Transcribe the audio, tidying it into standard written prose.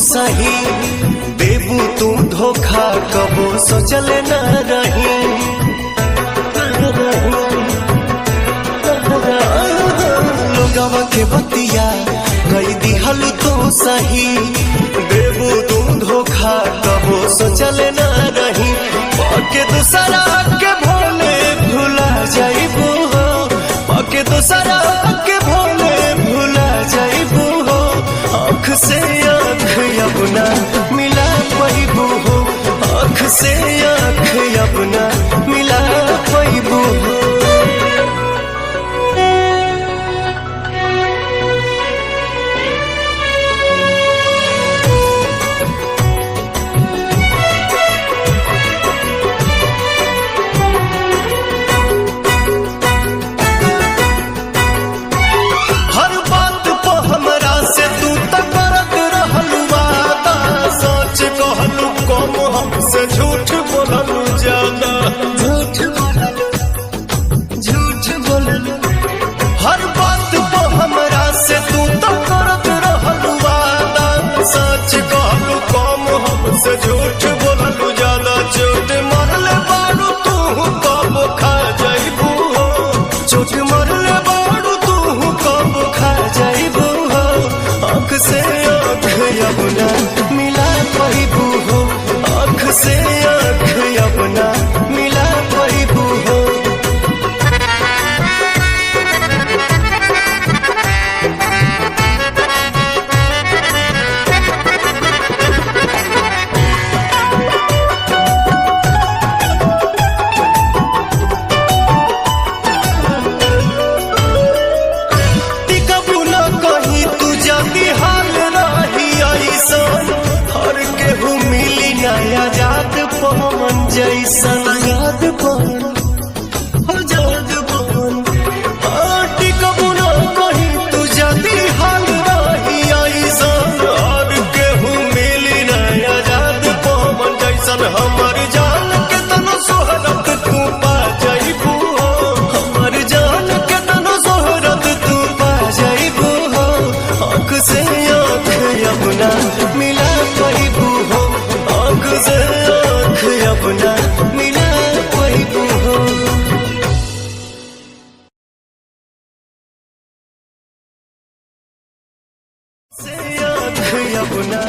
सही देबू तू धोखा कबो सोचले न रही। लोगवा के बतिया कई दिहल तू सही देबू तू धोखा कबो सोचले न रही। पाके दूसरा के भोले भुला जाइबू हो, पाके दूसरा के भोले भुला जाइबू हो। आँख से आँख अपना मिला पैबू हो, आँख से आँख अपना मिला पैबू हो। से झूठ बोललू ज्यादा, झूठ बोललू हर बात को हमरा से तू तो करत रहलू वादा। सच कहलू कम हमसे झूठ बोललू ज्यादा। चोट मरले बारू तू कब खा जाइबू हो, चोट मरले बारू तू कब खा जाइबू हो। आँख से आँख अपना मिला पैबू हो, आँख से आँख अपना मिला पैबू हो। टिकबू न कहीं तू जल्दी हाल रही ऐसन, हर केहू मिली नया जात पवन जैसन। याद पवन आजाद पवन टिकबू न कहीं तू जल्दी हाल रही ऐसन, हर केहू मिली नया जात पवन जैसन। हमर जान के तनो सोहरत तू पा जाइबू हो, हमर जान के तनो सोहरत तू पा जाइबू हो। आँख से आँख अपना मिला पैबू हो, आँख से आँख अपना मिला पैबू हो। से आँख अपना